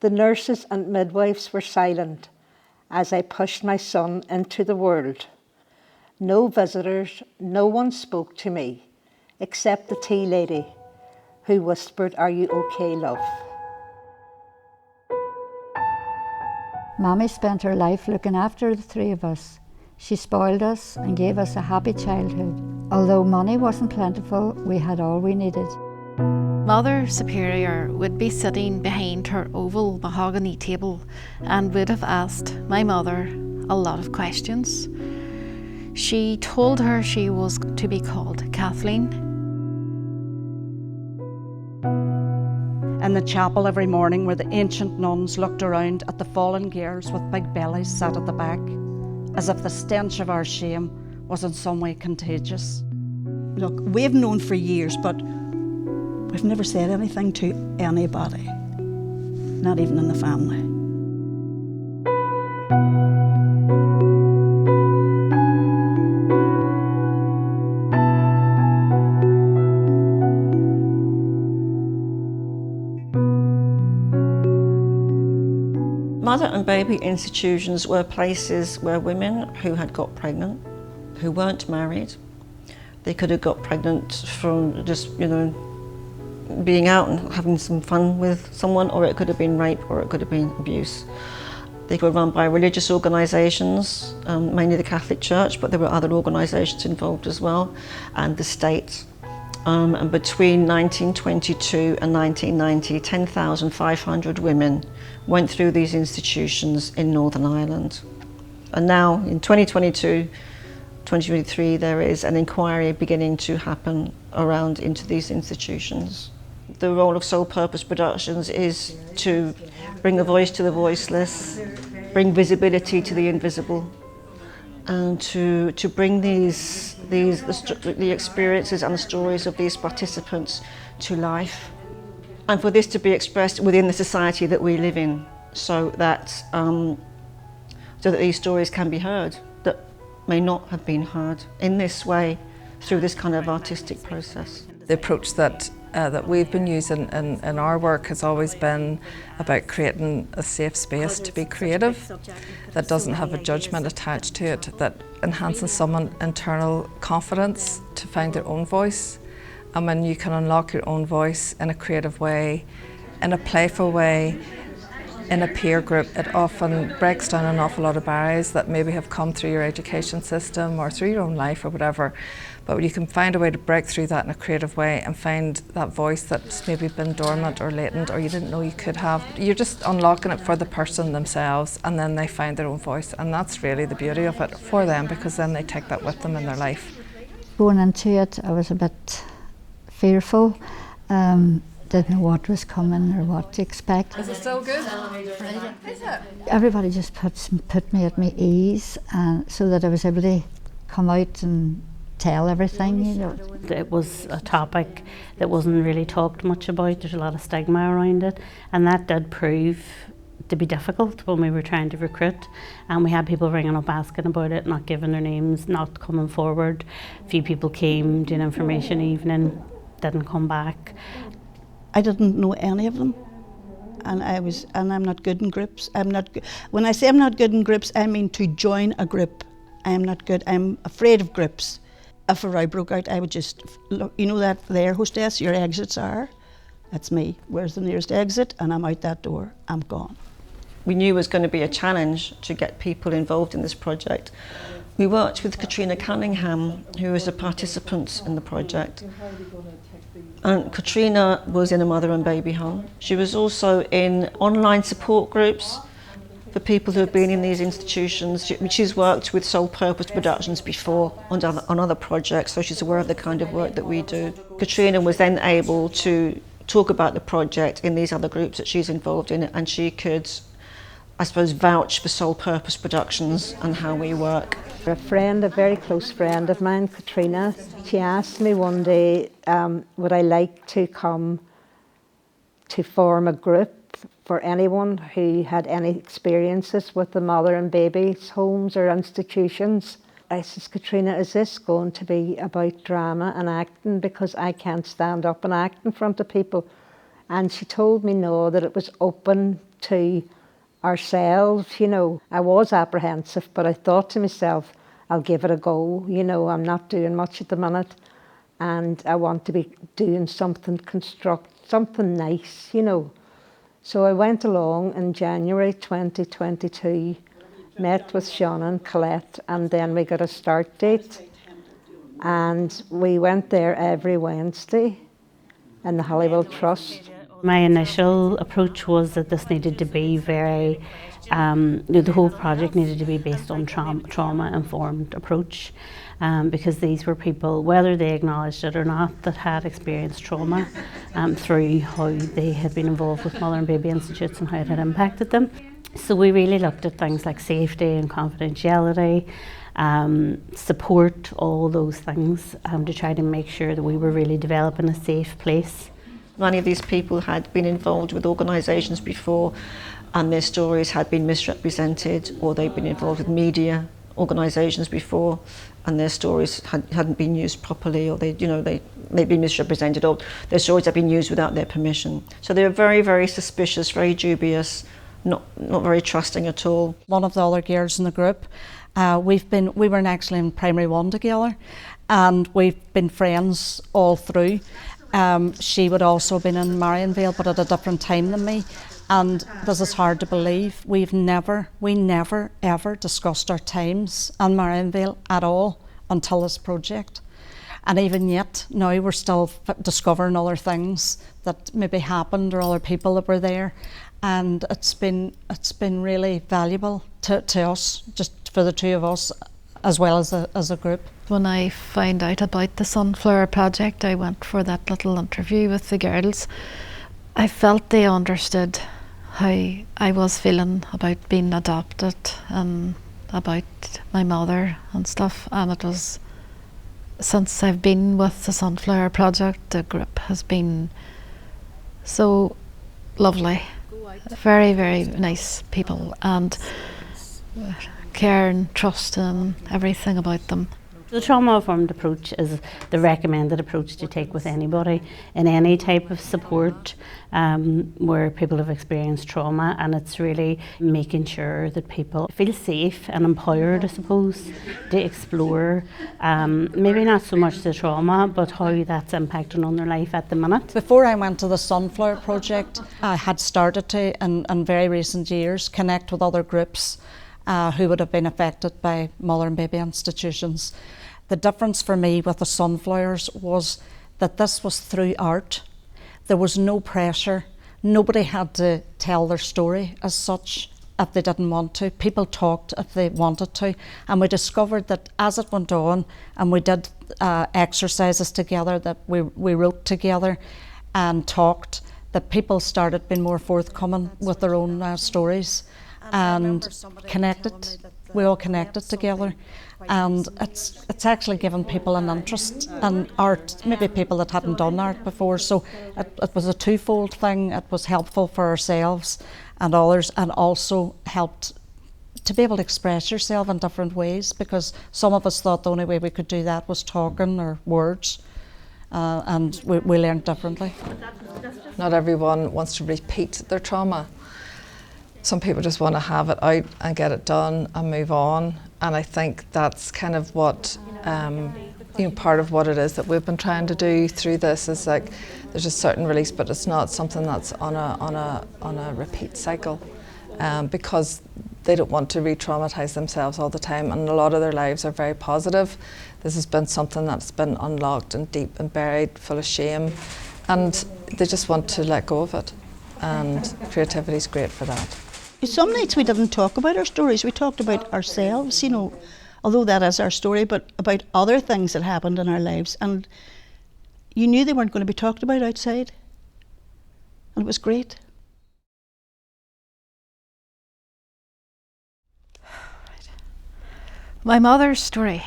The nurses and midwives were silent as I pushed my son into the world. No visitors, no one spoke to me, except the tea lady, who whispered, "Are you okay, love?" Mommy spent her life looking after the three of us. She spoiled us and gave us a happy childhood. Although money wasn't plentiful, we had all we needed. Mother Superior would be sitting behind her oval mahogany table and would have asked my mother a lot of questions. She told her she was to be called Kathleen. In the chapel every morning where the ancient nuns looked around at the fallen gears with big bellies sat at the back, as if the stench of our shame was in some way contagious. Look, we've known for years, but we've never said anything to anybody, not even in the family. Mother and baby institutions were places where women who had got pregnant, who weren't married, they could have got pregnant from just, being out and having some fun with someone, or it could have been rape, or it could have been abuse. They were run by religious organisations, mainly the Catholic Church, but there were other organisations involved as well, and the state. And between 1922 and 1990, 10,500 women went through these institutions in Northern Ireland. And now, in 2022, 2023, there is an inquiry beginning to happen around into these institutions. The role of Sole Purpose Productions is to bring a voice to the voiceless, bring visibility to the invisible, and to bring the experiences and the stories of these participants to life, and for this to be expressed within the society that we live in, so that these stories can be heard that may not have been heard in this way through this kind of artistic process. The approach that we've been using in our work has always been about creating a safe space to be creative that doesn't have a judgment attached to it, that enhances someone's internal confidence to find their own voice. And when you can unlock your own voice in a creative way, in a playful way, in a peer group, it often breaks down an awful lot of barriers that maybe have come through your education system or through your own life or whatever. But you can find a way to break through that in a creative way and find that voice that's maybe been dormant or latent or you didn't know you could have. You're just unlocking it for the person themselves, and then they find their own voice. And that's really the beauty of it for them, because then they take that with them in their life. Going into it, I was a bit fearful. Didn't know what was coming or what to expect. Is it still good? Is it? Everybody just put me at my ease, and so that I was able to come out and tell everything, It was a topic that wasn't really talked much about. There's a lot of stigma around it, and that did prove to be difficult when we were trying to recruit, and we had people ringing up asking about it, not giving their names, not coming forward. A few people came, doing information evening, didn't come back. I didn't know any of them, and I'm not good in groups. When I say I'm not good in groups, I mean to join a group. I'm not good. I'm afraid of groups. If a row broke out, I would just look. You know that there, hostess, your exits are? That's me. Where's the nearest exit? And I'm out that door. I'm gone. We knew it was going to be a challenge to get people involved in this project. We worked with Katrina Cunningham, who was a participant in the project. And Katrina was in a mother and baby home. She was also in online support groups for people who have been in these institutions. She's worked with Sole Purpose Productions before on other projects, so she's aware of the kind of work that we do. Katrina was then able to talk about the project in these other groups that she's involved in, and she could, I suppose, vouch for Sole Purpose Productions and how we work. A friend, a very close friend of mine, Katrina, she asked me one day, would I like to come to form a group for anyone who had any experiences with the mother and babies homes or institutions. I says, Katrina, is this going to be about drama and acting? Because I can't stand up and act in front of people. And she told me no, that it was open to ourselves, you know. I was apprehensive, but I thought to myself, I'll give it a go. You know, I'm not doing much at the minute, and I want to be doing something something nice, you know. So I went along in January 2022, met with Shauna and Colette, and then we got a start date. And we went there every Wednesday in the Hollywood Trust. My initial approach was that this needed to be very, the whole project needed to be based on trauma-informed approach, because these were people, whether they acknowledged it or not, that had experienced trauma through how they had been involved with Mother and Baby Institutes and how it had impacted them. So we really looked at things like safety and confidentiality, support, all those things, to try to make sure that we were really developing a safe place. Many of these people had been involved with organisations before, and their stories had been misrepresented, or they'd been involved with media organisations before, and their stories hadn't been used properly, or they'd been misrepresented, or their stories had been used without their permission. So they were very, very suspicious, very dubious, not very trusting at all. One of the other girls in the group, we were actually in primary 1 together, and we've been friends all through. She would also have been in Marianville, but at a different time than me. And this is hard to believe. We never ever discussed our times in Marianville at all until this project. And even yet, now we're still discovering other things that maybe happened, or other people that were there. And it's been really valuable to us, just for the two of us, as well as a group. When I found out about the Sunflower Project, I went for that little interview with the girls. I felt they understood how I was feeling about being adopted and about my mother and stuff. And it was, since I've been with the Sunflower Project, the group has been so lovely. Very, very nice people, and care and trust and everything about them. The trauma-informed approach is the recommended approach to take with anybody in any type of support where people have experienced trauma, and it's really making sure that people feel safe and empowered, I suppose, to explore maybe not so much the trauma, but how that's impacting on their life at the minute. Before I went to the Sunflower Project, I had started to, in very recent years, connect with other groups who would have been affected by Mother and Baby Institutions. The difference for me with the Sunflowers was that this was through art. There was no pressure. Nobody had to tell their story as such if they didn't want to. People talked if they wanted to. And we discovered that as it went on, and we did exercises together, that we wrote together and talked, that people started being more forthcoming with their own stories and connected. We all connected together, and it's actually given people an interest in art, maybe people that hadn't done art before. So it was a twofold thing. It was helpful for ourselves and others, and also helped to be able to express yourself in different ways, because some of us thought the only way we could do that was talking or words, and we learned differently. Not everyone wants to repeat their trauma. Some people just want to have it out and get it done and move on, and I think that's kind of what part of what it is that we've been trying to do through this is like there's a certain release, but it's not something that's on a repeat cycle, because they don't want to re-traumatize themselves all the time, and a lot of their lives are very positive. This has been something that's been unlocked and deep and buried, full of shame, and they just want to let go of it, and creativity is great for that. Some nights we didn't talk about our stories, we talked about ourselves, although that is our story, but about other things that happened in our lives, and you knew they weren't going to be talked about outside, and it was great. My mother's story.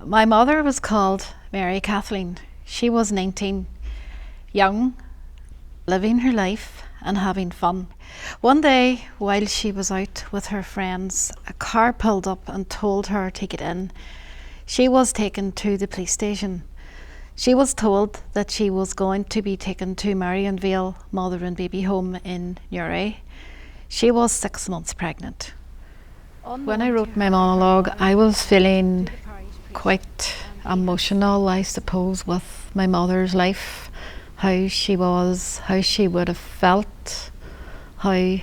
My mother was called Mary Kathleen. She was 19, young, living her life and having fun. One day, while she was out with her friends, a car pulled up and told her to get in. She was taken to the police station. She was told that she was going to be taken to Maireann Mother and Baby Home in Newry. She was 6 months pregnant. When I wrote my monologue, I was feeling quite emotional, I suppose, with my mother's life, how she was, how she would have felt, how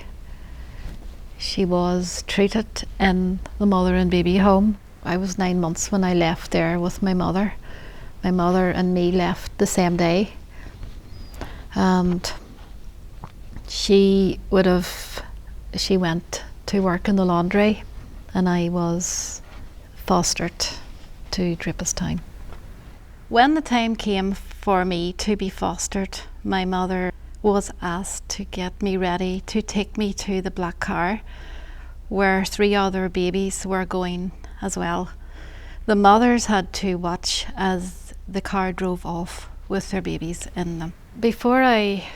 she was treated in the Mother and Baby Home. I was 9 months when I left there with my mother. My mother and me left the same day, and she went to work in the laundry, and I was fostered to Drapistown. When the time came for me to be fostered, my mother was asked to get me ready to take me to the black car where 3 other babies were going as well. The mothers had to watch as the car drove off with their babies in them. Before I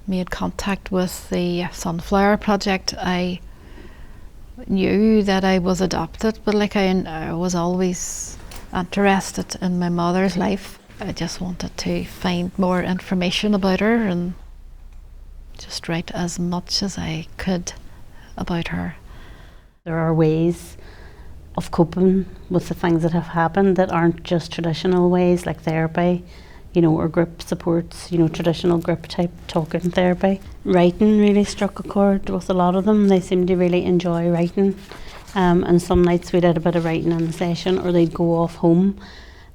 made contact with the Sunflower Project, I knew that I was adopted, but like I was always interested in my mother's life. I just wanted to find more information about her and just write as much as I could about her. There are ways of coping with the things that have happened that aren't just traditional ways like therapy, or group supports, traditional group type talking therapy. Writing really struck a chord with a lot of them. They seemed to really enjoy writing. And some nights we did a bit of writing in the session, or they'd go off home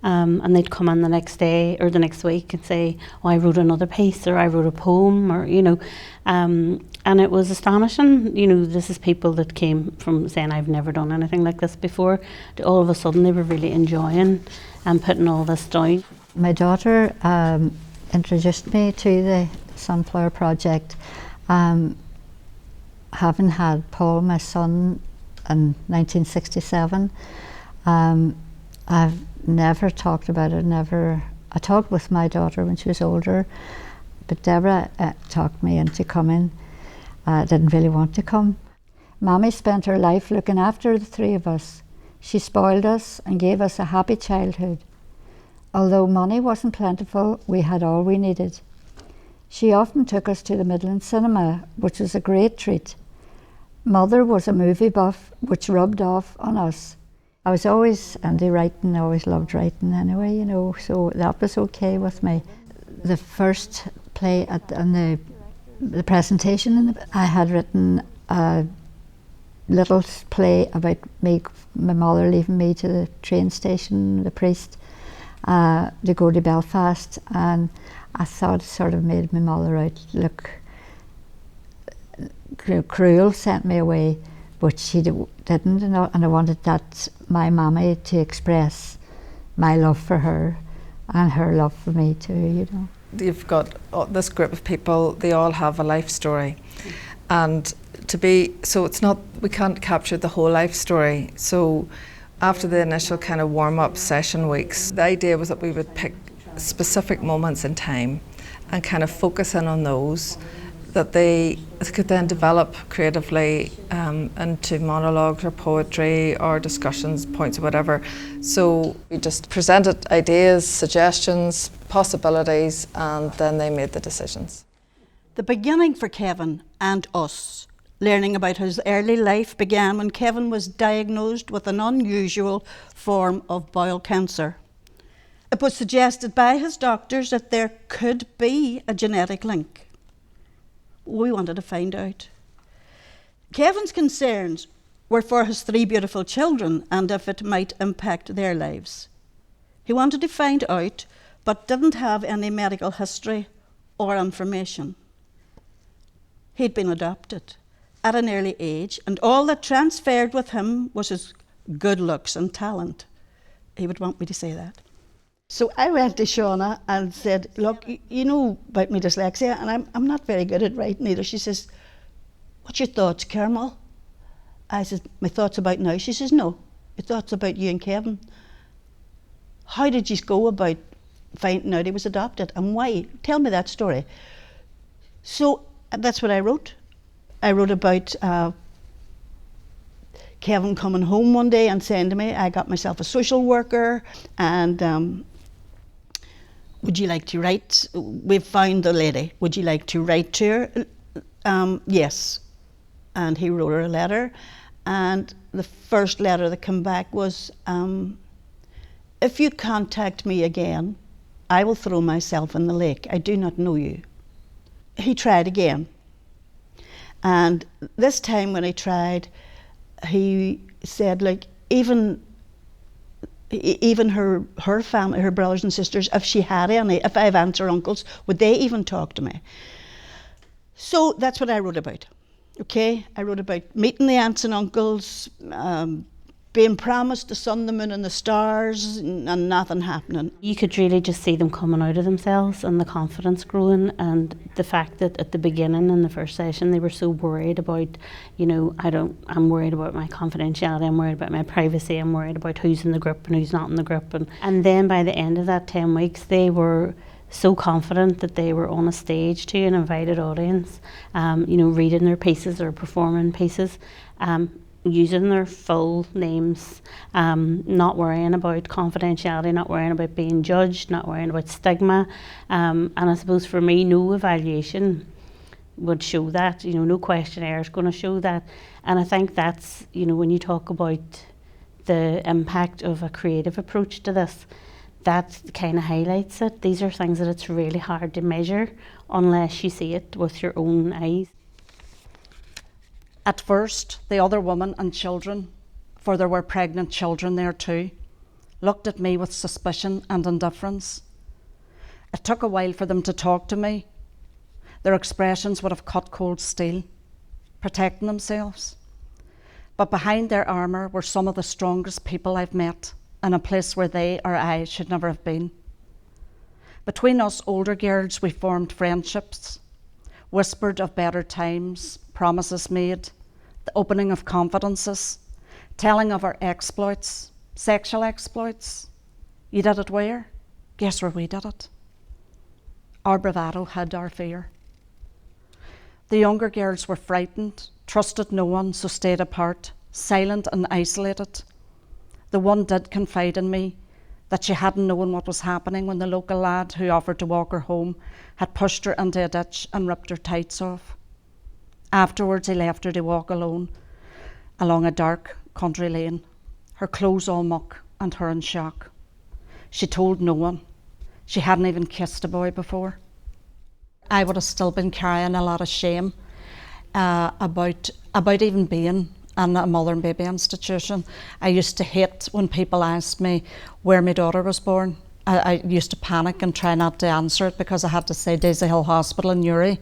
and they'd come in the next day or the next week and say, oh, I wrote another piece, or I wrote a poem, or, and it was astonishing. This is people that came from saying, I've never done anything like this before, to all of a sudden they were really enjoying and putting all this down. My daughter introduced me to the Sunflower Project. Having had Paul, my son, in 1967, I've never talked about it, I talked with my daughter when she was older, but Deborah talked me into coming. I didn't really want to come. Mommy spent her life looking after the 3 of us. She spoiled us and gave us a happy childhood. Although money wasn't plentiful, we had all we needed. She often took us to the Midland Cinema, which was a great treat. Mother was a movie buff, which rubbed off on us. I was always into writing, I always loved writing anyway, so that was okay with me. The first play and the presentation, I had written a little play about my mother leaving me to the train station, the priest, to go to Belfast, and I thought it sort of made my mother out look cruel, sent me away, but she didn't, and I wanted my mammy to express my love for her and her love for me too, You've got this group of people, they all have a life story, and so it's not, we can't capture the whole life story. So after the initial kind of warm-up session weeks, the idea was that we would pick specific moments in time and kind of focus in on those, that they could then develop creatively into monologues or poetry or discussions, points or whatever. So we just presented ideas, suggestions, possibilities, and then they made the decisions. The beginning for Kevin and us, learning about his early life, began when Kevin was diagnosed with an unusual form of bowel cancer. It was suggested by his doctors that there could be a genetic link. We wanted to find out. Kevin's concerns were for his 3 beautiful children and if it might impact their lives. He wanted to find out, but didn't have any medical history or information. He'd been adopted at an early age, and all that transferred with him was his good looks and talent. He would want me to say that. So I went to Shauna and said, look, you know about my dyslexia, and I'm not very good at writing either. She says, what's your thoughts, Carmel? I said, my thoughts about now? She says, no, your thoughts about you and Kevin. How did you go about finding out he was adopted, and why? Tell me that story. So that's what I wrote. I wrote about Kevin coming home one day and saying to me, I got myself a social worker, and would you like to write? We've found the lady. Would you like to write to her? Yes. And he wrote her a letter. And the first letter that came back was, if you contact me again, I will throw myself in the lake. I do not know you. He tried again. And this time when he tried, he said, like, even her family, her brothers and sisters, if she had any, if I have aunts or uncles, would they even talk to me? So that's what I wrote about. Okay, I wrote about meeting the aunts and uncles, being promised the sun, the moon and the stars, and nothing happening. You could really just see them coming out of themselves and the confidence growing, and the fact that at the beginning in the first session they were so worried about, you know, I'm worried about my confidentiality, I'm worried about my privacy, I'm worried about who's in the group and who's not in the group. And then by the end of that 10 weeks they were so confident that they were on a stage to an invited audience, you know, reading their pieces or performing pieces, using their full names, not worrying about confidentiality, not worrying about being judged, not worrying about stigma. And I suppose for me, no evaluation would show that, you know, no questionnaire is going to show that. And I think that's, you know, when you talk about the impact of a creative approach to this, that kind of highlights it. These are things that it's really hard to measure unless you see it with your own eyes. At first, the other women and children, for there were pregnant children there too, looked at me with suspicion and indifference. It took a while for them to talk to me. Their expressions would have cut cold steel, protecting themselves. But behind their armour were some of the strongest people I've met, in a place where they or I should never have been. Between us older girls, we formed friendships, whispered of better times, promises made, the opening of confidences, telling of our exploits, sexual exploits. You did it where? Guess where we did it. Our bravado hid our fear. The younger girls were frightened, trusted no one, so stayed apart, silent and isolated. The one did confide in me that she hadn't known what was happening when the local lad who offered to walk her home had pushed her into a ditch and ripped her tights off. Afterwards he left her to walk alone along a dark country lane, her clothes all muck and her in shock. She told no one. She hadn't even kissed a boy before. I would have still been carrying a lot of shame about even being in a mother and baby institution. I used to hate when people asked me where my daughter was born. I used to panic and try not to answer it because I had to say Daisy Hill Hospital in Newry.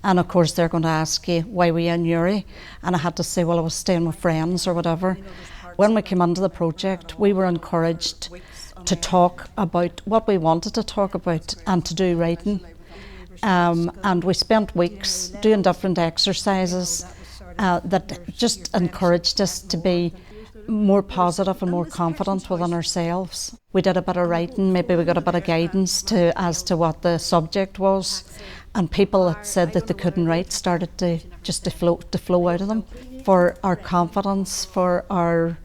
And of course they're going to ask you, why were you in Newry? And I had to say, well, I was staying with friends or whatever. When we came into the project, we were encouraged to talk about what we wanted to talk about and to do writing. And we spent weeks doing different exercises that just encouraged us to be more positive and more confident within ourselves. We did a bit of writing, maybe we got a bit of guidance as to what the subject was, and people that said that they couldn't write started to flow out of them. For our confidence, for our,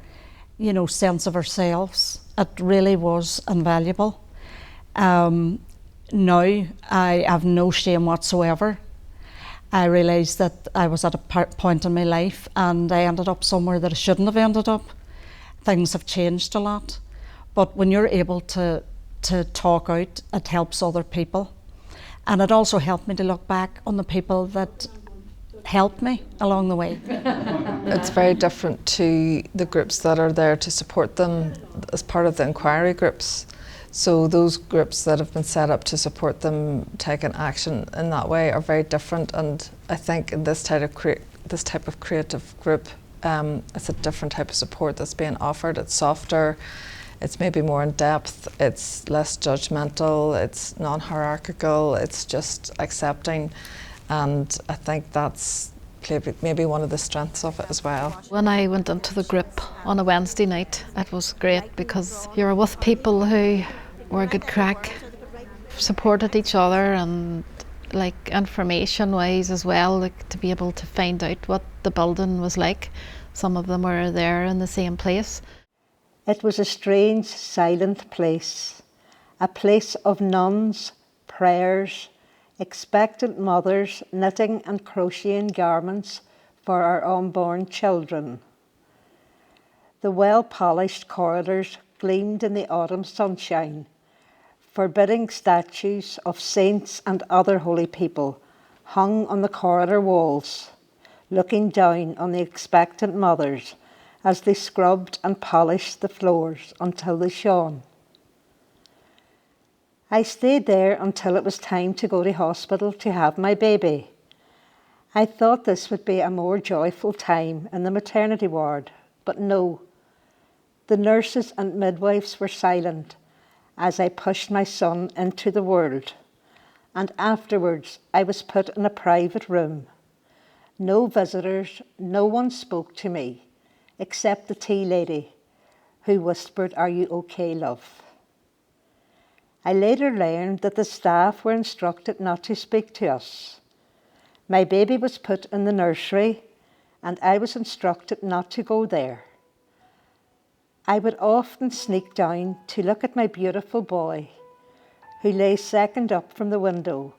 you know, sense of ourselves, it really was invaluable. Now I have no shame whatsoever. I realised that I was at a point in my life and I ended up somewhere that I shouldn't have ended up. Things have changed a lot, but when you're able to talk out, it helps other people. And it also helped me to look back on the people that helped me along the way. It's very different to the groups that are there to support them as part of the inquiry groups. So those groups that have been set up to support them taking action in that way are very different, and I think in this type of creative group, it's a different type of support that's being offered. It's softer, it's maybe more in depth, it's less judgmental, it's non-hierarchical, it's just accepting, and I think that's maybe one of the strengths of it as well. When I went into the group on a Wednesday night, it was great because you were with people who were good crack, supported each other, and like information wise as well, like to be able to find out what the building was like. Some of them were there in the same place. It was a strange, silent place, a place of nuns, prayers, expectant mothers knitting and crocheting garments for our unborn children. The well-polished corridors gleamed in the autumn sunshine, forbidding statues of saints and other holy people hung on the corridor walls, looking down on the expectant mothers as they scrubbed and polished the floors until they shone. I stayed there until it was time to go to hospital to have my baby. I thought this would be a more joyful time in the maternity ward, but no. The nurses and midwives were silent as I pushed my son into the world, and afterwards I was put in a private room. No visitors, no one spoke to me, except the tea lady, who whispered, "Are you okay, love?" I later learned that the staff were instructed not to speak to us. My baby was put in the nursery, and I was instructed not to go there. I would often sneak down to look at my beautiful boy, who lay second up from the window,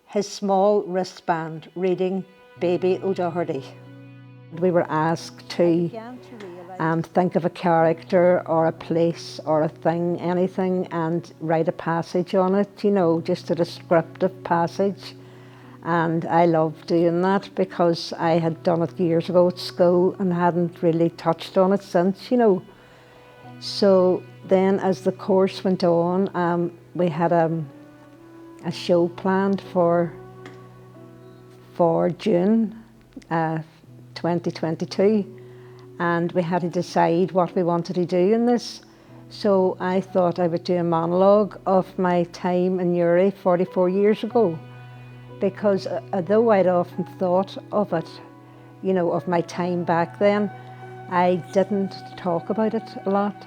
his small wristband reading Baby O'Doherty. We were asked to think of a character or a place or a thing, anything, and write a passage on it, you know, just a descriptive passage. And I loved doing that because I had done it years ago at school and hadn't really touched on it since, you know. So then as the course went on, we had a show planned for June 2022, and we had to decide what we wanted to do in this. So I thought I would do a monologue of my time in Uri 44 years ago, because although I'd often thought of it, you know, of my time back then, I didn't talk about it a lot.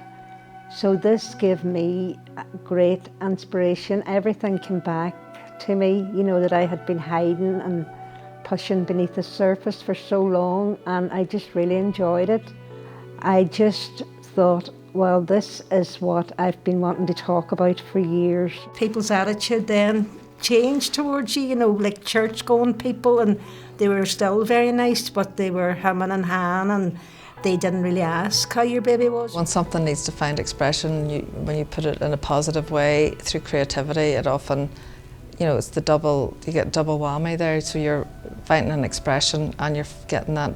So this gave me great inspiration. Everything came back to me, you know, that I had been hiding and pushing beneath the surface for so long, and I just really enjoyed it. I just thought, well, this is what I've been wanting to talk about for years. People's attitude then changed towards you, you know, like church-going people, and they were still very nice, but they were hemming and hawing, and they didn't really ask how your baby was. When something needs to find expression, when you put it in a positive way through creativity, it often, you know, it's you get double whammy there. So you're finding an expression and you're getting that,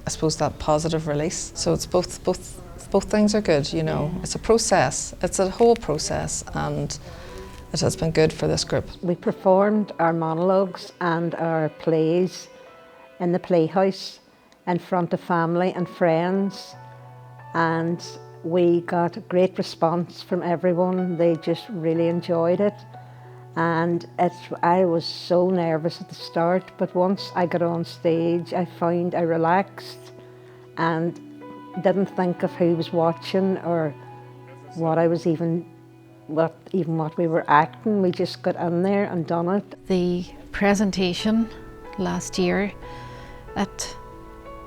I suppose, that positive release. So it's both things are good, you know. It's a process, it's a whole process, and it has been good for this group. We performed our monologues and our plays in the playhouse in front of family and friends, and we got a great response from everyone. They just really enjoyed it, and I was so nervous at the start, but once I got on stage I found I relaxed and didn't think of who was watching or what we were acting. We just got in there and done it. The presentation last year, it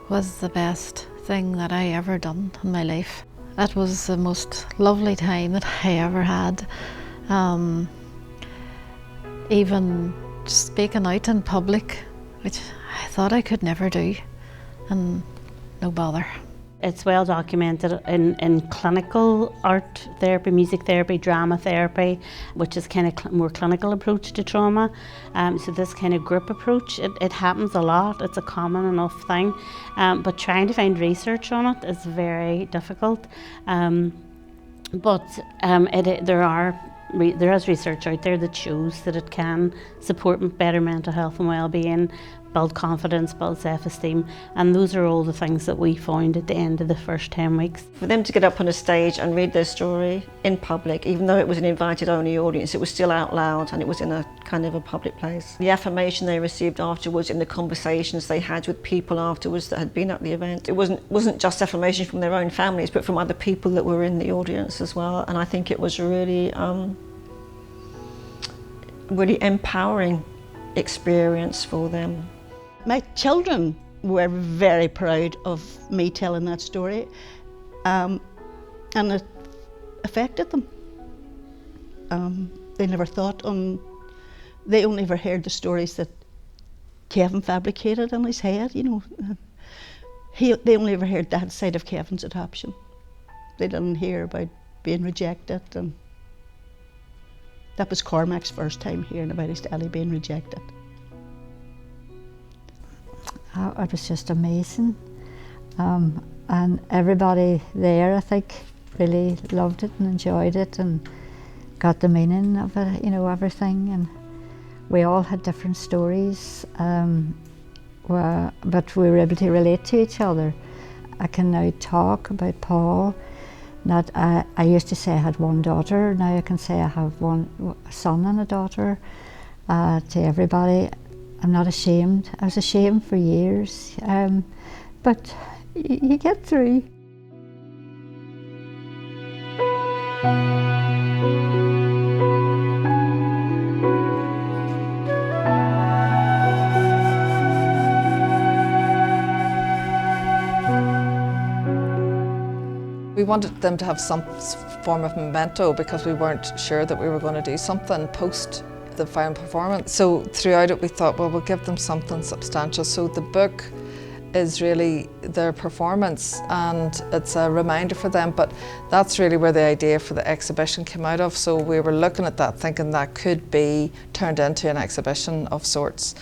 was the best thing that I ever done in my life. It was the most lovely time that I ever had. Even speaking out in public, which I thought I could never do, and no bother. It's well documented in clinical art therapy, music therapy, drama therapy, which is kind of more clinical approach to trauma. So this kind of group approach, it happens a lot. It's a common enough thing, but trying to find research on it is very difficult. There is research out there that shows that it can support better mental health and well-being, build confidence, build self-esteem, and those are all the things that we found at the end of the first 10 weeks. For them to get up on a stage and read their story in public, even though it was an invited-only audience, it was still out loud and it was in a kind of a public place. The affirmation they received afterwards, in the conversations they had with people afterwards that had been at the event, it wasn't just affirmation from their own families, but from other people that were in the audience as well. And I think it was really, really empowering experience for them. My children were very proud of me telling that story, and it affected them. They never thought they only ever heard the stories that Kevin fabricated in his head, you know. They only ever heard that side of Kevin's adoption. They didn't hear about being rejected, and that was Cormac's first time hearing about his Ellie being rejected. Oh, it was just amazing. And everybody there, I think, really loved it and enjoyed it and got the meaning of it, you know, everything. And we all had different stories, but we were able to relate to each other. I can now talk about Paul. I used to say I had one daughter, now I can say I have a son and a daughter. To everybody, I'm not ashamed. I was ashamed for years, but you get through. We wanted them to have some form of memento because we weren't sure that we were going to do something post the final performance. So throughout it we thought, well, we'll give them something substantial. So the book is really their performance and it's a reminder for them, but that's really where the idea for the exhibition came out of. So we were looking at that thinking that could be turned into an exhibition of sorts.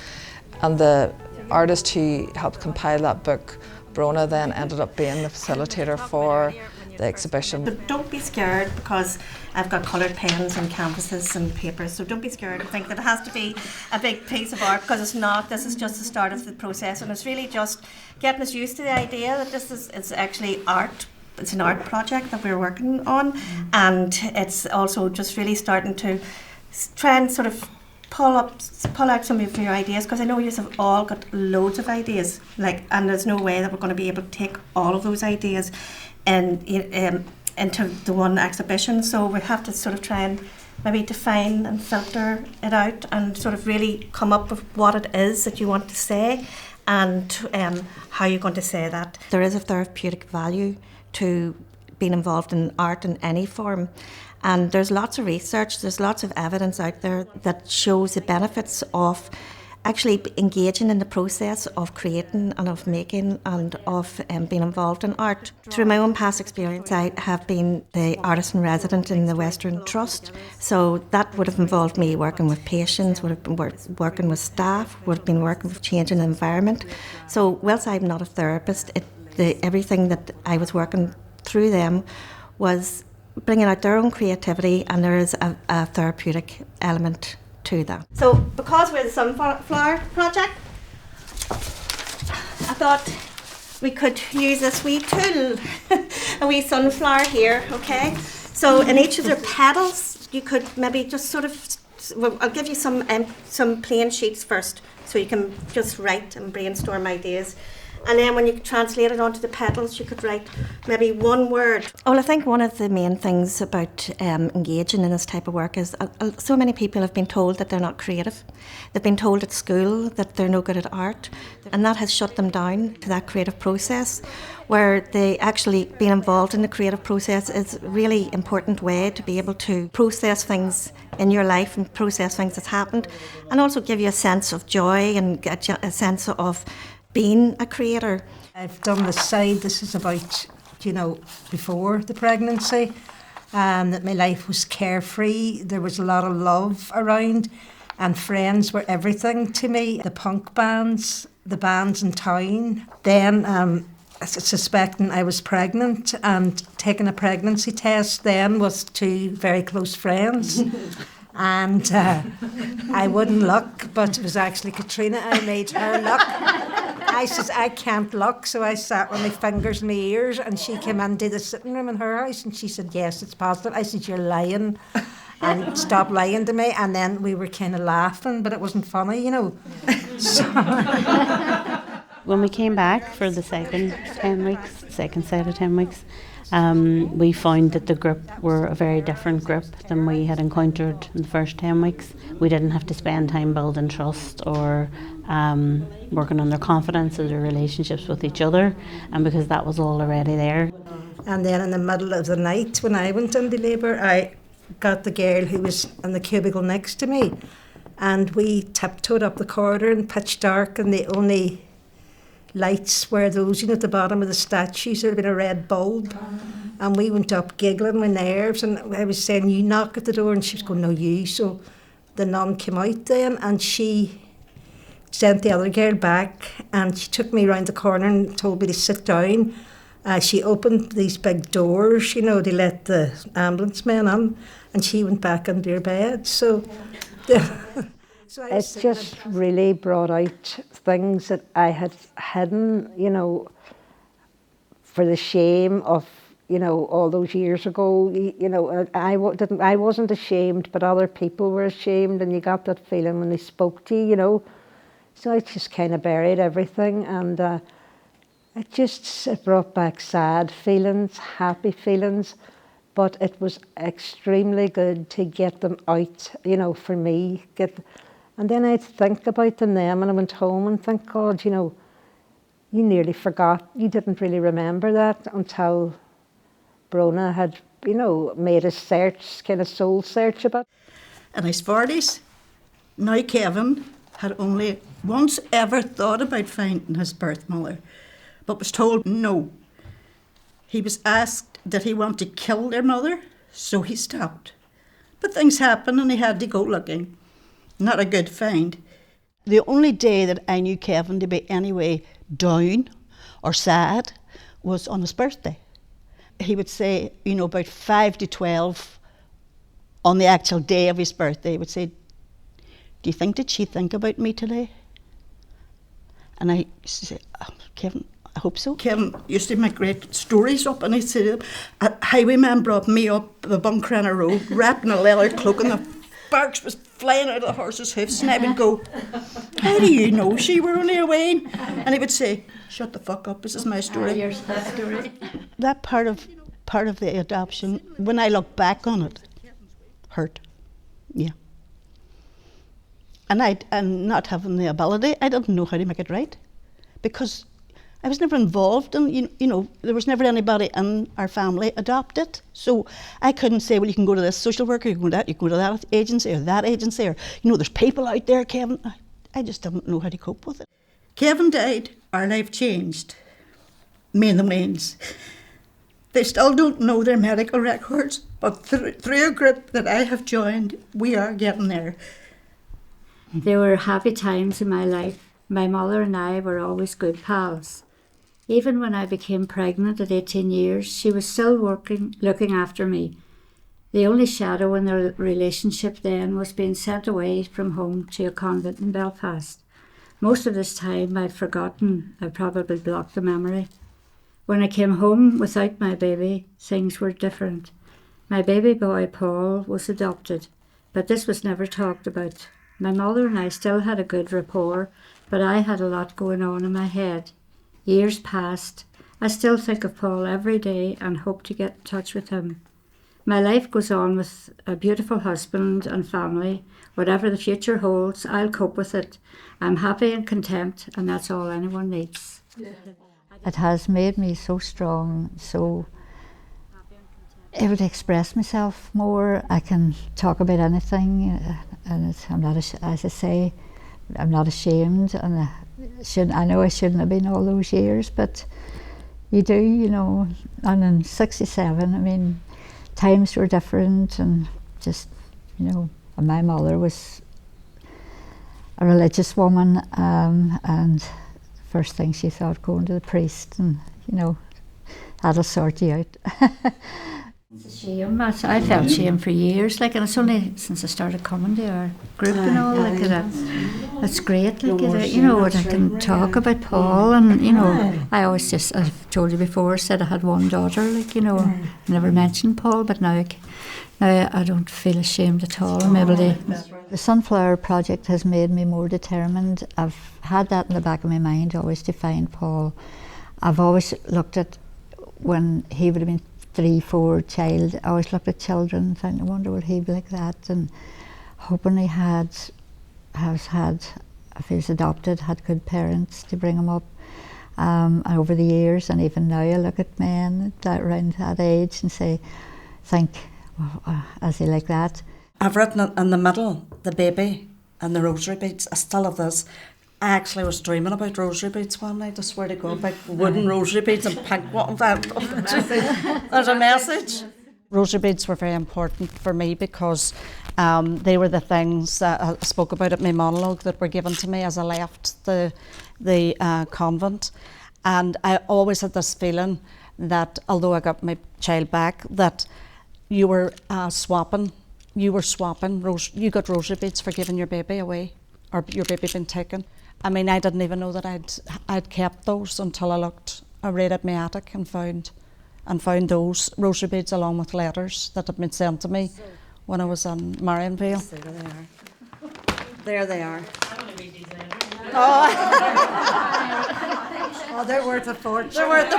And the artist who helped compile that book, Brónagh, then ended up being the facilitator for the exhibition. But don't be scared, because I've got coloured pens and canvases and papers, so don't be scared and think that it has to be a big piece of art, because it's not. This is just the start of the process, and it's really just getting us used to the idea that this is it's actually art. It's an art project that we're working on, and it's also just really starting to try and sort of pull out some of your ideas, because I know you have all got loads of ideas, and there's no way that we're going to be able to take all of those ideas and into the one exhibition. So we have to sort of try and maybe define and filter it out and sort of really come up with what it is that you want to say and how you're going to say that. There is a therapeutic value to being involved in art in any form. And there's lots of research, there's lots of evidence out there that shows the benefits of actually engaging in the process of creating and of making and of being involved in art. Through my own past experience, I have been the artist in resident in the Western Trust, so that would have involved me working with patients, would have been working with staff, would have been working with changing the environment. So whilst I'm not a therapist, everything that I was working through them was bringing out their own creativity, and there is a therapeutic element to that. So because we're the Sunflower Project, I thought we could use this wee tool, a wee sunflower here, okay? So in each of their petals, you could maybe just sort of, I'll give you some plain sheets first, so you can just write and brainstorm ideas. And then when you translate it onto the petals, you could write maybe one word. Well, I think one of the main things about engaging in this type of work is so many people have been told that they're not creative. They've been told at school that they're no good at art, and that has shut them down to that creative process, where they actually being involved in the creative process is a really important way to be able to process things in your life and process things that's happened, and also give you a sense of joy and get you a sense of being a creator. I've done the side, this is about, before the pregnancy, that my life was carefree, there was a lot of love around, and friends were everything to me. The punk bands, the bands in town. Then suspecting I was pregnant and taking a pregnancy test then was two very close friends. And I wouldn't look, but it was actually Katrina. I made her look. I says, I can't look, so I sat with my fingers in my ears, and she came into the sitting room in her house, and she said, yes, it's positive. I said, you're lying, and stop lying to me. And then we were kind of laughing, but it wasn't funny, So. When we came back for the second set of 10 weeks, we found that the group were a very different group than we had encountered in the first 10 weeks. We didn't have to spend time building trust or working on their confidence or their relationships with each other, and because that was all already there. And then in the middle of the night when I went into labour, I got the girl who was in the cubicle next to me, and we tiptoed up the corridor in pitch dark, and the only lights were those, at the bottom of the statues. There had been a red bulb, and we went up giggling with nerves, and I was saying, you knock at the door, and she was going, no, you. So the nun came out then, and she sent the other girl back, and she took me round the corner and told me to sit down. She opened these big doors, to let the ambulance men in, and she went back into her bed. So, it's just really brought out things that I had hidden, for the shame of, all those years ago. I wasn't ashamed, but other people were ashamed, and you got that feeling when they spoke to you, So I just kind of buried everything, and it brought back sad feelings, happy feelings, but it was extremely good to get them out, for me. And then I'd think about them then when I went home and think, God, you nearly forgot. You didn't really remember that until Brónagh had, made a search, kind of soul search about it. In his 40s, now Kevin had only once ever thought about finding his birth mother, but was told no. He was asked, did he want to kill their mother? So he stopped. But things happened and he had to go looking. Not a good find. The only day that I knew Kevin to be anyway down or sad was on his birthday. He would say, about 5 to 12 on the actual day of his birthday, he would say, do you think, did she think about me today? And I used to say, oh, Kevin, I hope so. Kevin used to make great stories up, and he'd say, a highwayman brought me up the Buncrana Road, wrapped in a leather cloak, and the sparks was flying out of the horse's hoofs, and I would go, how do you know she were only a wean? And he would say, shut the fuck up, this is my story. That part of the adoption, when I look back on it, hurt. Yeah. And not having the ability, I didn't know how to make it right, because I was never involved in, there was never anybody in our family adopted. So I couldn't say, well, you can go to this social worker, you can go to that agency, or there's people out there, Kevin. I just didn't know how to cope with it. Kevin died, our life changed. Me and the Waynes. They still don't know their medical records, but through a group that I have joined, we are getting there. There were happy times in my life. My mother and I were always good pals. Even when I became pregnant at 18 years, she was still looking after me. The only shadow in the relationship then was being sent away from home to a convent in Belfast. Most of this time I'd forgotten. I probably blocked the memory. When I came home without my baby, things were different. My baby boy, Paul, was adopted, but this was never talked about. My mother and I still had a good rapport, but I had a lot going on in my head. Years passed. I still think of Paul every day and hope to get in touch with him. My life goes on with a beautiful husband and family. Whatever the future holds, I'll cope with it. I'm happy and content, and that's all anyone needs. It has made me so strong, so able to express myself more. I can talk about anything, and I'm not, as I say, I'm not ashamed, and I know I shouldn't have been all those years, but you do, And in 67, I mean, times were different, and just, and my mother was a religious woman, and first thing she thought, going to the priest, and that'll sort you out. It's a shame. I felt shame for years, and it's only since I started coming to our group and all, it's great, what I can talk about Paul, and I always just, I've told you before, said I had one daughter, never mentioned Paul, but now I don't feel ashamed at all. I'm able to. The Sunflower Project has made me more determined. I've had that in the back of my mind always to find Paul. I've always looked at when he would have been 3, 4 child, I always looked at children and think, I wonder would he be like that, and hoping he has had, if he was adopted, had good parents to bring him up. And over the years, and even now I look at men around that age and say, think, Is he like that? I've written it in the middle, the baby and the rosary beads. I still have this. I actually was dreaming about rosary beads one night, I swear to God, big wooden rosary beads and pink ones. There's a message. Rosary beads were very important for me because they were the things that I spoke about at my monologue that were given to me as I left the convent. And I always had this feeling that although I got my child back, that you were swapping. You got rosary beads for giving your baby away, or your baby being taken. I mean, I didn't even know that I'd kept those until I raided my attic and found those rosary beads along with letters that had been sent to me when I was in Marianville. There they are. Oh, they're worth a fortune. They're worth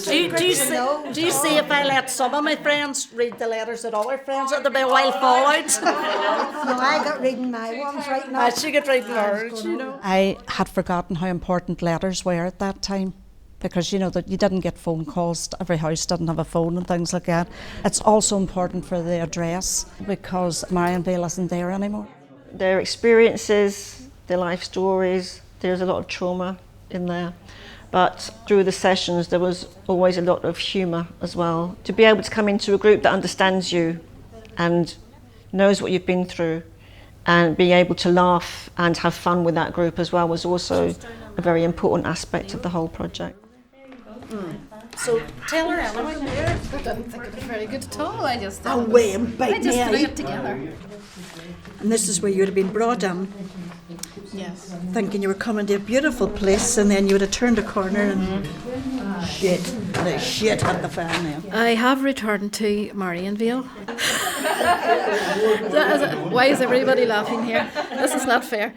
Do you see if I let some of my friends read the letters that other friends, it'll be a while fallout. No, I got reading my ones right now. She could read hers, you know. I had forgotten how important letters were at that time, because you know that you didn't get phone calls. Every house didn't have a phone and things like that. It's also important for the address because Marianville isn't there anymore. Their experiences, their life stories, there's a lot of trauma in there. But through the sessions, there was always a lot of humour as well. To be able to come into a group that understands you and knows what you've been through and be able to laugh and have fun with that group as well was also a very important aspect of the whole project. So tell her, Ellen. I didn't think it was very good at all. I just Oh, wait, and bite I just me threw eye. it together. And this is where you'd have been brought in, Yes. thinking you were coming to a beautiful place, and then you would have turned a corner and the shit hit the fan then. I have returned to Marianville. Why is everybody laughing here? This is not fair.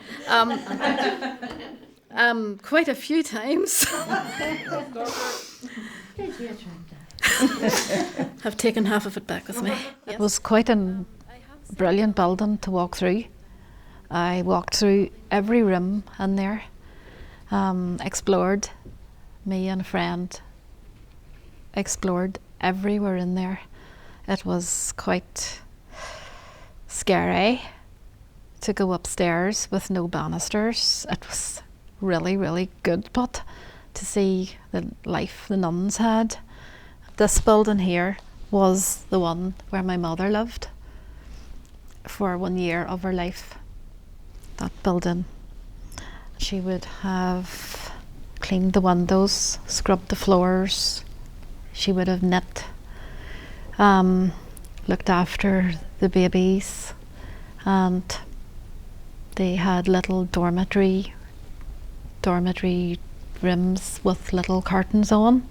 Quite a few times. I've taken half of it back with me. It was quite a brilliant building to walk through. I walked through every room in there, explored, me and a friend explored everywhere in there. It was quite scary to go upstairs with no banisters. It was really, really good, but to see the life the nuns had. This building here was the one where my mother lived for 1 year of her life. That building. She would have cleaned the windows, scrubbed the floors. She would have knit, looked after the babies, and they had little dormitory rooms with little curtains on.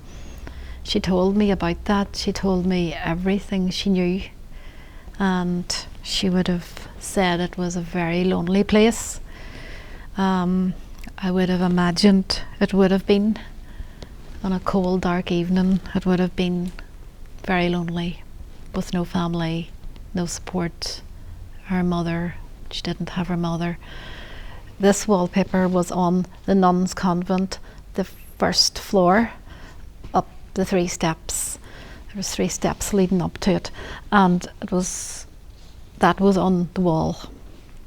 She told me about that. She told me everything she knew, and she would have said it was a very lonely place. I would have imagined it would have been on a cold, dark evening. It would have been very lonely, with no family, no support. Her mother, she didn't have her mother. This wallpaper was on the nuns' convent, the first floor, up the 3 steps. There was 3 steps leading up to it, and that was on the wall.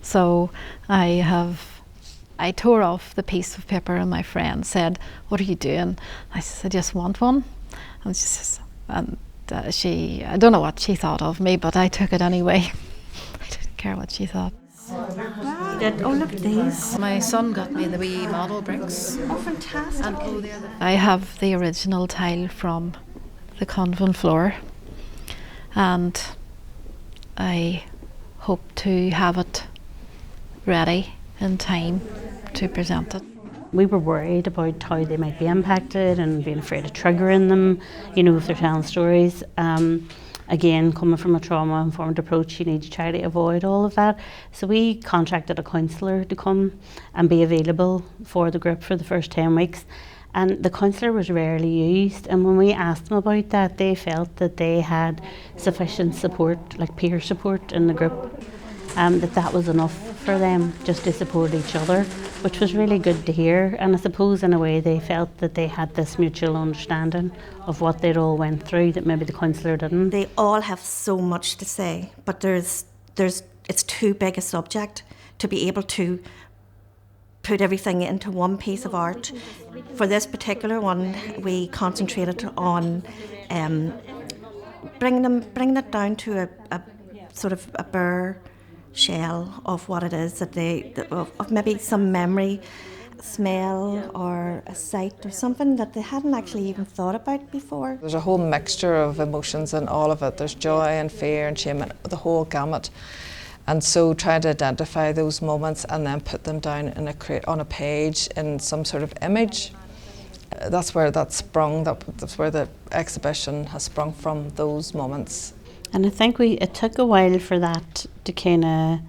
So I tore off the piece of paper, and my friend said, "What are you doing?" I said, "I just want one." And she says, I don't know what she thought of me, but I took it anyway. I didn't care what she thought. Oh, look at these. My son got me the wee model bricks. Oh, fantastic. And I have the original tile from the convent floor, and I hope to have it ready in time to present it. We were worried about how they might be impacted and being afraid of triggering them, you know, if they're telling stories. Again, coming from a trauma-informed approach, you need to try to avoid all of that. So we contracted a counsellor to come and be available for the group for the first 10 weeks. And the counsellor was rarely used. And when we asked them about that, they felt that they had sufficient support, like peer support in the group, that was enough for them just to support each other. which was really good to hear. And I suppose in a way they felt that they had this mutual understanding of what they'd all went through that maybe the counsellor didn't. They all have so much to say, but it's too big a subject to be able to put everything into one piece of art. For this particular one, we concentrated on bringing it down to a sort of a bare shell of what it is that of maybe some memory, smell or a sight or something that they hadn't actually even thought about before. There's a whole mixture of emotions in all of it. There's joy and fear and shame and the whole gamut. And so trying to identify those moments and then put them down on a page in some sort of image. That's where that sprung, that's where the exhibition has sprung from, those moments. And I think it took a while for that to kind of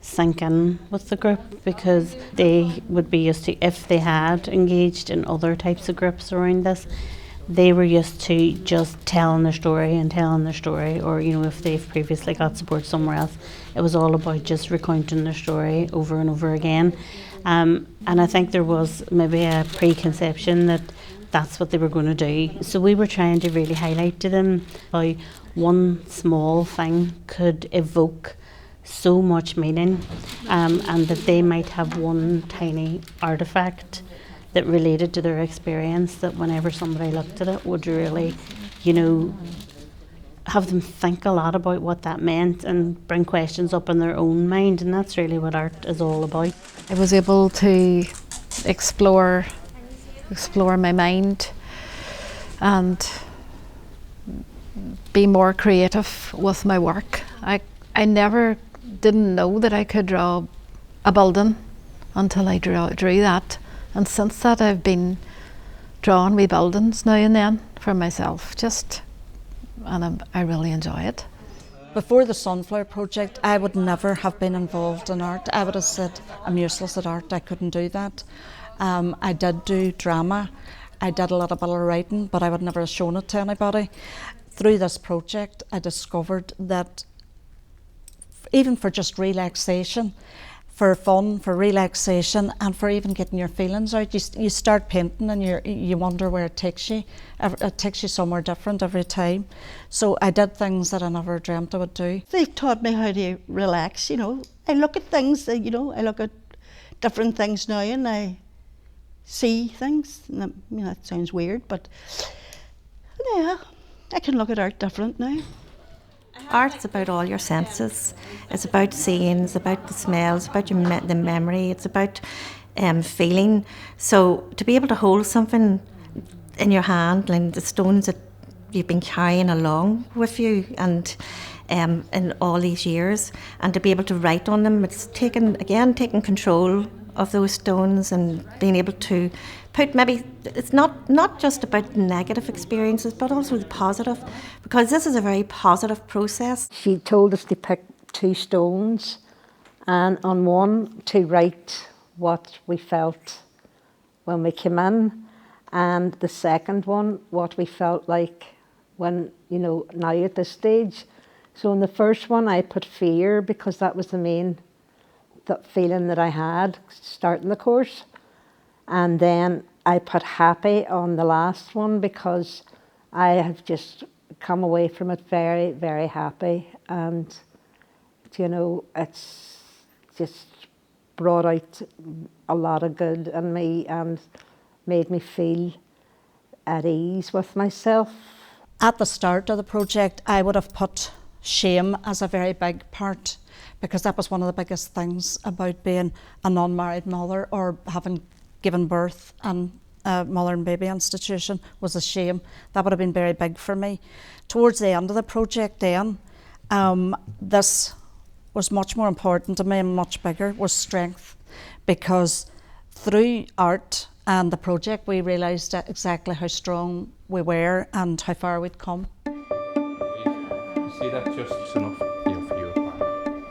sink in with the group, because they would be used to, if they had engaged in other types of groups around this, they were used to just telling their story, or if they've previously got support somewhere else, it was all about just recounting their story over and over again. And I think there was maybe a preconception that that's what they were going to do. So we were trying to really highlight to them how one small thing could evoke so much meaning, and that they might have one tiny artefact that related to their experience that whenever somebody looked at it would really, have them think a lot about what that meant and bring questions up in their own mind, and that's really what art is all about. I was able to explore my mind and be more creative with my work. I never didn't know that I could draw a building until I drew that. And since that I've been drawing wee buildings now and then for myself, and I really enjoy it. Before the Sunflower Project, I would never have been involved in art. I would have said, I'm useless at art, I couldn't do that. I did do drama, I did a little bit of writing, but I would never have shown it to anybody. Through this project, I discovered that even for just relaxation, for fun, for relaxation, and for even getting your feelings out, you start painting and you wonder where it takes you. It takes you somewhere different every time. So I did things that I never dreamt I would do. They've taught me how to relax, I look at things, I look at different things now and I see things. And that sounds weird, but yeah, I can look at art different now. Art's about all your senses. It's about seeing, it's about the smells, it's about the memory, it's about feeling. So to be able to hold something in your hand, like the stones that you've been carrying along with you and in all these years, and to be able to write on them, it's taking control of those stones and being able to put, maybe it's not just about negative experiences but also the positive, because this is a very positive process. She told us to pick 2 stones and on one to write what we felt when we came in, and the second one what we felt like when, now at this stage. So in the first one I put fear, because that was the main feeling that I had starting the course, and then I put happy on the last one because I have just come away from it very, very happy, and it's just brought out a lot of good in me and made me feel at ease with myself. At the start of the project, I would have put shame as a very big part, because that was one of the biggest things about being an unmarried mother or having given birth and a mother and baby institution, was a shame. That would have been very big for me. Towards the end of the project then, this was much more important to me and much bigger, was strength, because through art and the project we realised exactly how strong we were and how far we'd come. You see that just enough for your part.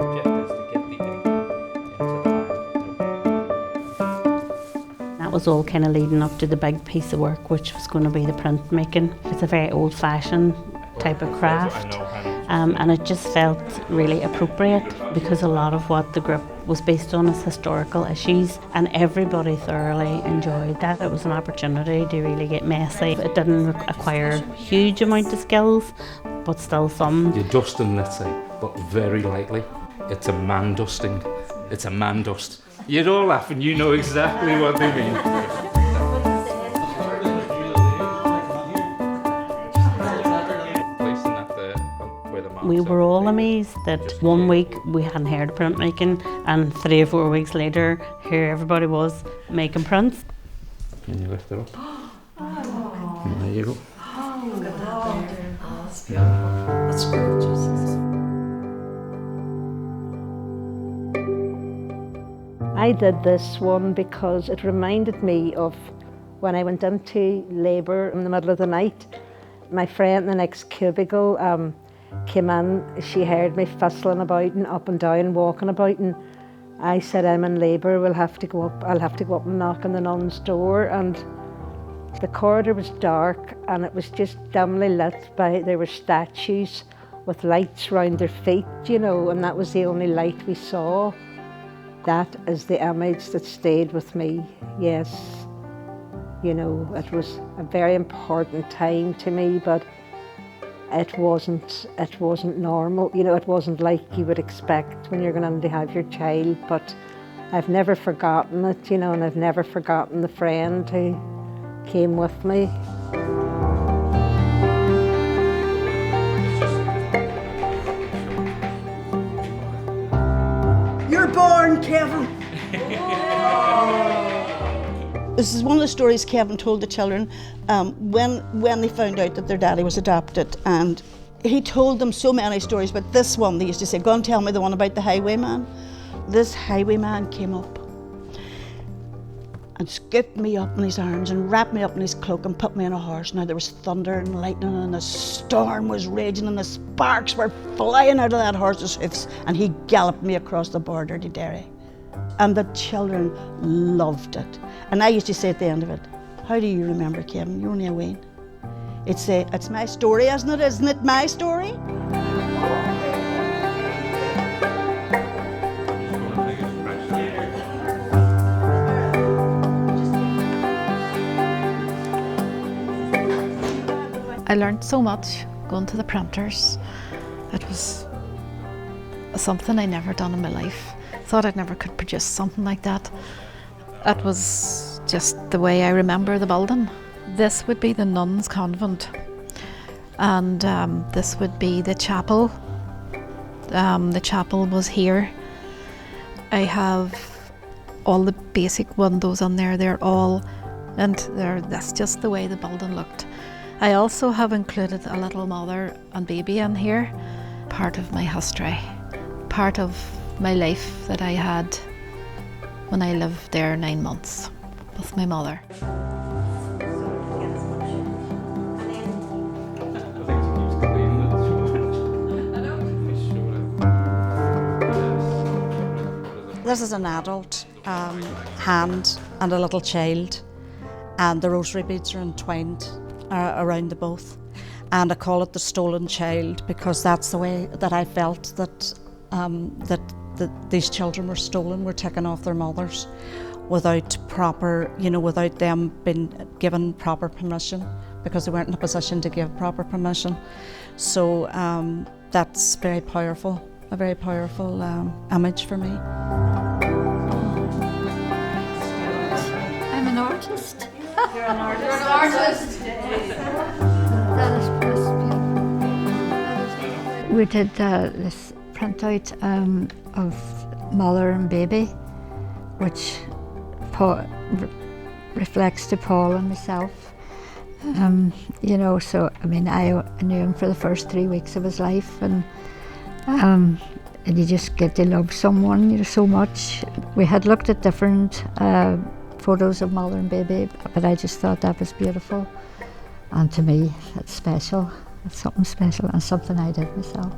Objective is to get the ink into the line. That was all kind of leading up to the big piece of work, which was going to be the printmaking. It's a very old-fashioned type of craft. I know. and it just felt really appropriate because a lot of what the group was based on is historical issues, and everybody thoroughly enjoyed that. It was an opportunity to really get messy. It didn't require a huge amount of skills, but still some. You're dusting, let's say, but very lightly. It's a man dusting. It's a man dust. You're all laughing, you know exactly what they mean. We were all amazed that 1 week we hadn't heard of printmaking, and 3 or 4 weeks later, here everybody was making prints. Can you lift it up? And there you go. That's gorgeous. I did this one because it reminded me of when I went into labour in the middle of the night. My friend in the next cubicle came in. She heard me fussling about and up and down, walking about, and I said, I'm in labour, I'll have to go up and knock on the nun's door. And the corridor was dark and it was just dimly lit by, there were statues with lights round their feet, you know, and that was the only light we saw. That is the image that stayed with me, yes. You know, it was a very important time to me, but it wasn't normal. You know, it wasn't like you would expect when you're going in to have your child, but I've never forgotten it, you know, and I've never forgotten the friend who came with me. You're born, Kevin! This is one of the stories Kevin told the children when they found out that their daddy was adopted, and he told them so many stories, but this one they used to say, go and tell me the one about the highwayman. This highwayman came up and scooped me up in his arms and wrapped me up in his cloak and put me on a horse. Now there was thunder and lightning and the storm was raging and the sparks were flying out of that horse's hoofs, and he galloped me across the border to Derry. And the children loved it. And I used to say at the end of it, how do you remember, Kevin? You're only a wee. It's my story, isn't it? Isn't it my story? I learned so much going to the printers. It was something I never done in my life. Thought I never could produce something like that. It was just the way I remember the building. This would be the nuns' convent, and this would be the chapel. The chapel was here. I have all the basic windows on there. That's just the way the building looked. I also have included a little mother and baby in here, part of my history, part of my life that I had when I lived there 9 months with my mother. This is an adult hand and a little child, and the rosary beads are entwined around the both. And I call it the stolen child because that's the way that I felt that these children were stolen, were taken off their mothers without them being given proper permission, because they weren't in a position to give proper permission. So that's very powerful, a very powerful image for me. I'm an artist. You're an artist. That is beautiful. We did this printout of mother and baby, which reflects to Paul and myself. You know, so I mean, I knew him for the first 3 weeks of his life, and you just get to love someone, you know, so much. We had looked at different photos of mother and baby, but I just thought that was beautiful. And to me, it's special. It's something special and something I did myself.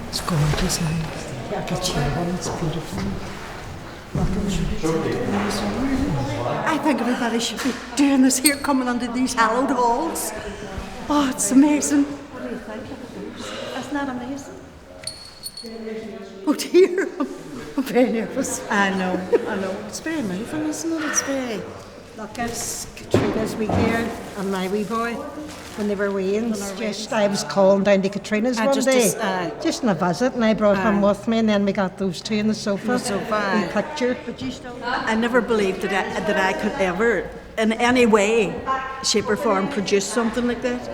It's gorgeous, eh? The chair, it's beautiful. I think everybody should be doing this here, coming under these hallowed halls. Oh, it's amazing. What do you think of it? Isn't that amazing? Oh dear, I'm very nervous. I know. It's very moving, isn't it? It's very... Look, it's Katrina's wee girl and my wee boy when they were weans. I was calling down to Katrina's one day, just on a visit, and I brought him with me, and then we got those two on the sofa. In picture. I never believed that I could ever, in any way, shape or form, produce something like that.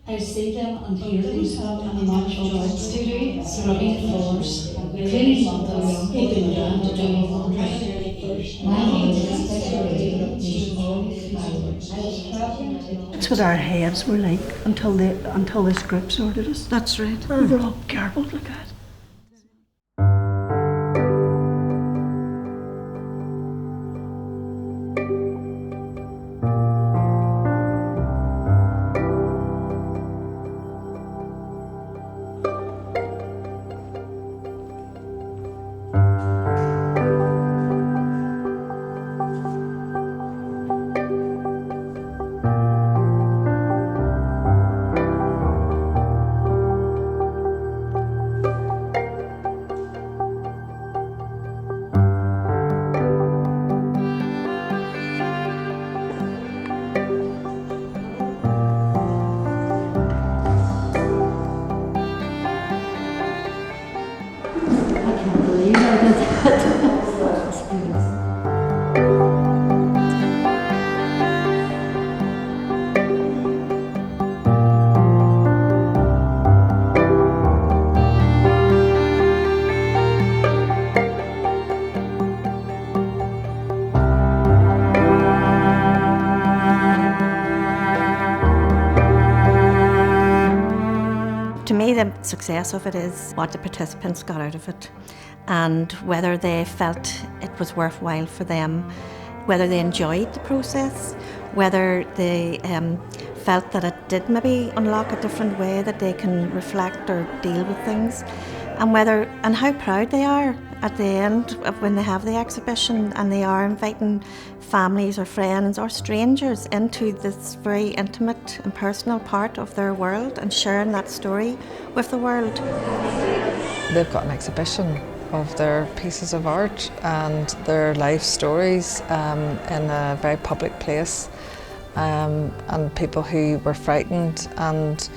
I see them and hear them in the natural jobs to do, scrubbing floors, cleaning windows, keeping down to doing laundry. My mother was especially, she was always smiling. I was travelling to... That's what our heads were like until this group sorted us. That's right. We were all garbled like that. To me, the success of it is what the participants got out of it, and whether they felt it was worthwhile for them, whether they enjoyed the process, whether they felt that it did maybe unlock a different way that they can reflect or deal with things, and how proud they are at the end of when they have the exhibition and they are inviting families or friends or strangers into this very intimate and personal part of their world and sharing that story with the world. They've got an exhibition of their pieces of art and their life stories in a very public place, and people who were frightened, and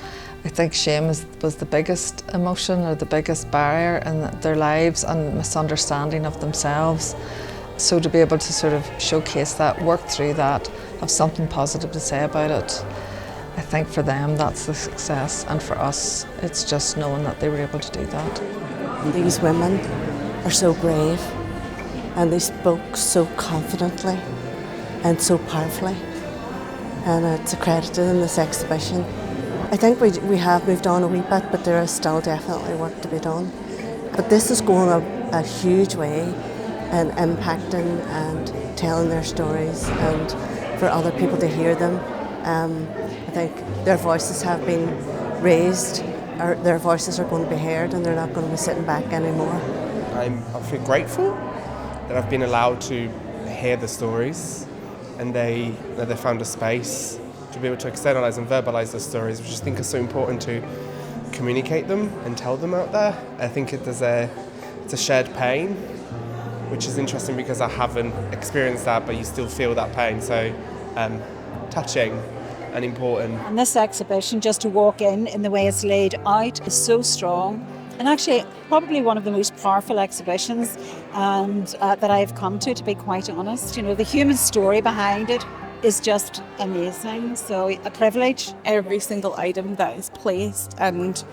I think shame was the biggest emotion or the biggest barrier in their lives, and misunderstanding of themselves. So to be able to sort of showcase that, work through that, have something positive to say about it, I think for them that's the success, and for us it's just knowing that they were able to do that. These women are so brave, and they spoke so confidently and so powerfully, and it's accredited in this exhibition. I think we have moved on a wee bit, but there is still definitely work to be done. But this is going a huge way in impacting and telling their stories, and for other people to hear them. I think their voices have been raised, or their voices are going to be heard, and they're not going to be sitting back anymore. I feel grateful that I've been allowed to hear the stories, and they found a space to be able to externalise and verbalise the stories, which I think is so important to communicate them and tell them out there. I think it's a shared pain, which is interesting because I haven't experienced that, but you still feel that pain. So touching and important. And this exhibition, just to walk in the way it's laid out, is so strong. And actually, probably one of the most powerful exhibitions that I've come to be quite honest. You know, the human story behind it is just amazing. So a privilege. Every single item that is placed and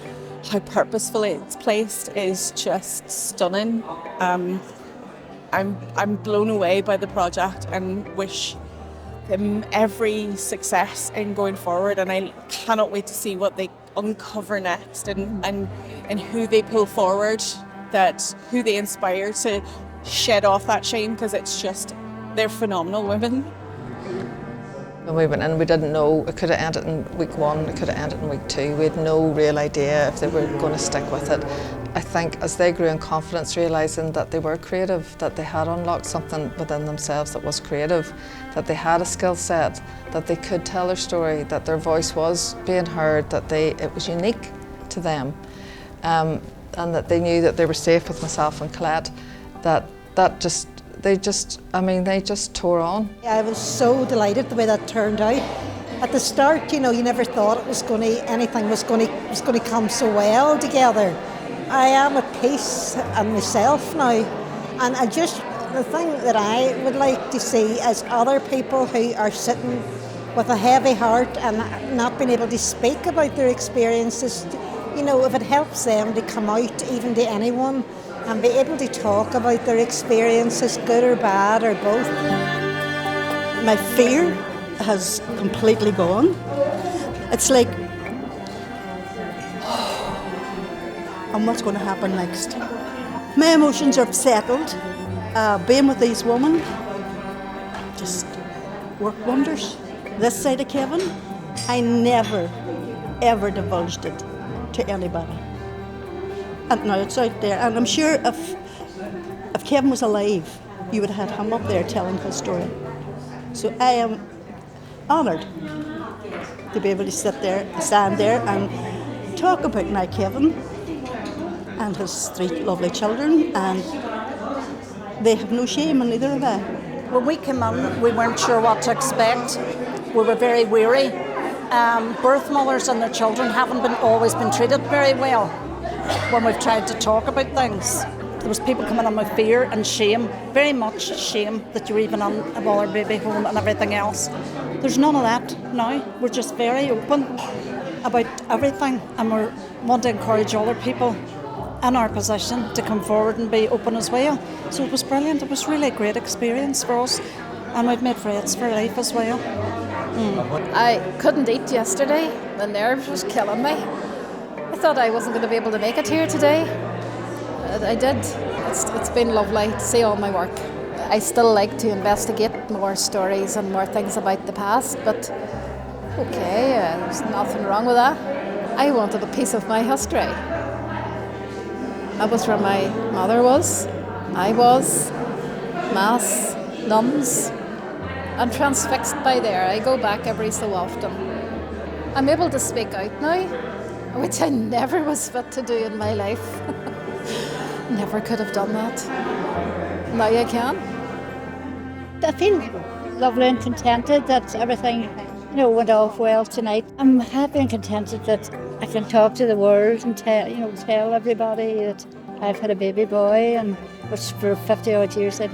how purposefully it's placed is just stunning. I'm blown away by the project and wish them every success in going forward, and I cannot wait to see what they uncover next and who they pull forward, who they inspire to shed off that shame, because it's just they're phenomenal women. When we went in, we didn't know. It could have ended in week 1, it could have ended in week 2. We had no real idea if they were going to stick with it. I think as they grew in confidence, realising that they were creative, that they had unlocked something within themselves that was creative, that they had a skill set, that they could tell their story, that their voice was being heard, that it was unique to them, and that they knew that they were safe with myself and Colette, they just tore on. I was so delighted the way that turned out. At the start, you never thought anything was going to come so well together. I am at peace in myself now, and the thing that I would like to see is other people who are sitting with a heavy heart and not being able to speak about their experiences, if it helps them to come out even to anyone and be able to talk about their experiences, good or bad or both. My fear has completely gone. It's like, and what's going to happen next? My emotions are settled. Being with these women just worked wonders. This side of Kevin, I never, ever divulged it to anybody. And now it's out there. And I'm sure if Kevin was alive, you would have had him up there telling his story. So I am honoured to be able to stand there and talk about my Kevin and his 3 lovely children, and they have no shame, and neither have I. When we came in, we weren't sure what to expect. We were very weary. Birth mothers and their children haven't always been treated very well when we've tried to talk about things. There was people coming in with fear and shame, very much shame that you're even on a mother baby home and everything else. There's none of that now. We're just very open about everything, and we want to encourage other people in our position to come forward and be open as well. So it was brilliant. It was really a great experience for us, and we've made friends for life as well. I couldn't eat yesterday. The nerves was killing me. I thought I wasn't going to be able to make it here today. I did. It's been lovely to see all my work. I still like to investigate more stories and more things about the past, but okay, there's nothing wrong with that. I wanted a piece of my history. That was where my mother was, I was, Mass, nuns, and transfixed by there. I go back every so often. I'm able to speak out now, which I never was fit to do in my life. Never could have done that. Now I can. I feel lovely and contented that everything, went off well tonight. I'm happy and contented that I can talk to the world and tell everybody that I've had a baby boy, and which for 50 odd years I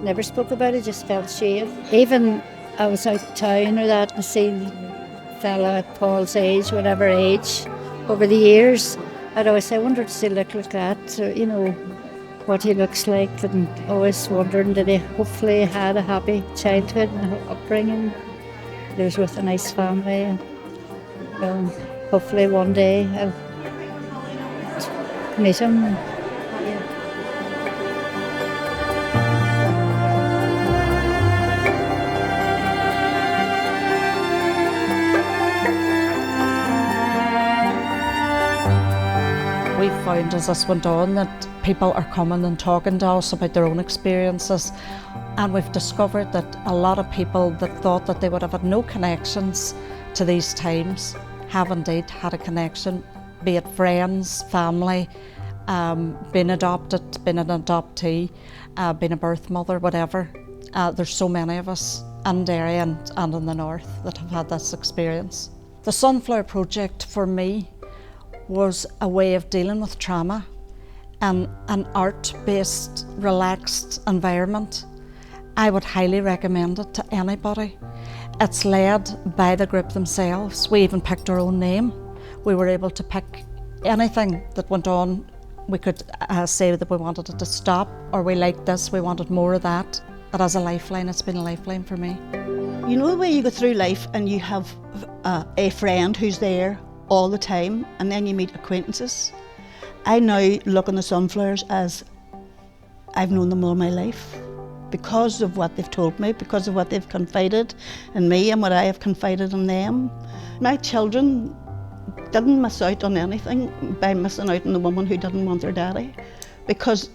never spoke about it, just felt shame. Even I was out of town or that, I seen a fella at Paul's age, whatever age, over the years. I'd always say, I wonder does he look like that, or, what he looks like, and always wondering did he hopefully had a happy childhood and upbringing. He was with a nice family, and hopefully one day I'll meet him. We found as this went on that people are coming and talking to us about their own experiences, and we've discovered that a lot of people that thought that they would have had no connections to these times have indeed had a connection, be it friends, family, being adopted, being an adoptee, being a birth mother, whatever. There's so many of us in Derry and in the north that have had this experience. The Sunflower Project for me was a way of dealing with trauma and an art-based, relaxed environment. I would highly recommend it to anybody. It's led by the group themselves. We even picked our own name. We were able to pick anything that went on. We could say that we wanted it to stop, or we liked this, we wanted more of that. But as a lifeline, it's been a lifeline for me. You know the way you go through life and you have a friend who's there all the time, and then you meet acquaintances. I now look on the Sunflowers as I've known them all my life. because of what they've told me, because of what they've confided in me and what I have confided in them. My children didn't miss out on anything by missing out on the woman who didn't want their daddy, because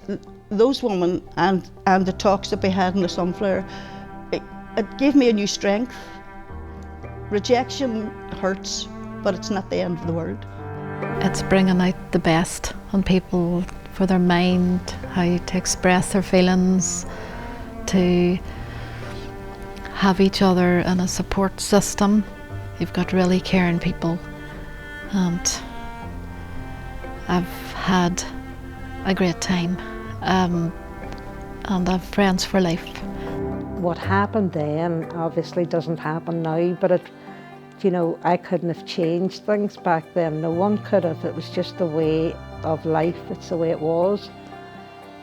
those women and the talks that we had in the Sunflower, it gave me a new strength. Rejection hurts, but it's not the end of the world. It's bringing out the best in people, for their mind, how to express their feelings, to have each other in a support system. You've got really caring people, and I've had a great time, and I've friends for life. What happened then obviously doesn't happen now, but I couldn't have changed things back then. No one could have. It was just the way of life. It's the way it was.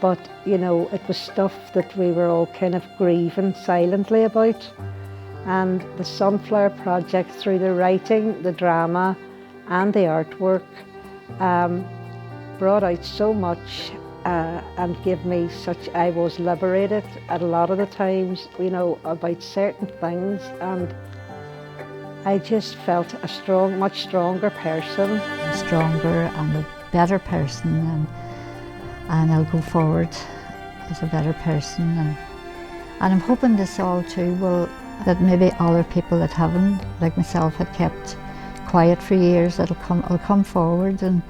But, it was stuff that we were all kind of grieving silently about. And the Sunflower Project, through the writing, the drama and the artwork, brought out so much and gave me I was liberated at a lot of the times, about certain things, and I just felt a much stronger person. A stronger and a better person, and I'll go forward as a better person, and I'm hoping this all too that maybe other people that haven't, like myself, had kept quiet for years, will come forward, and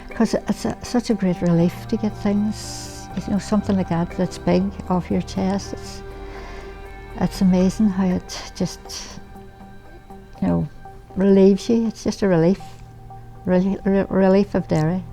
because it's such a great relief to get things, something like that's big off your chest. It's amazing how it just relieves you. It's just a relief of Derry.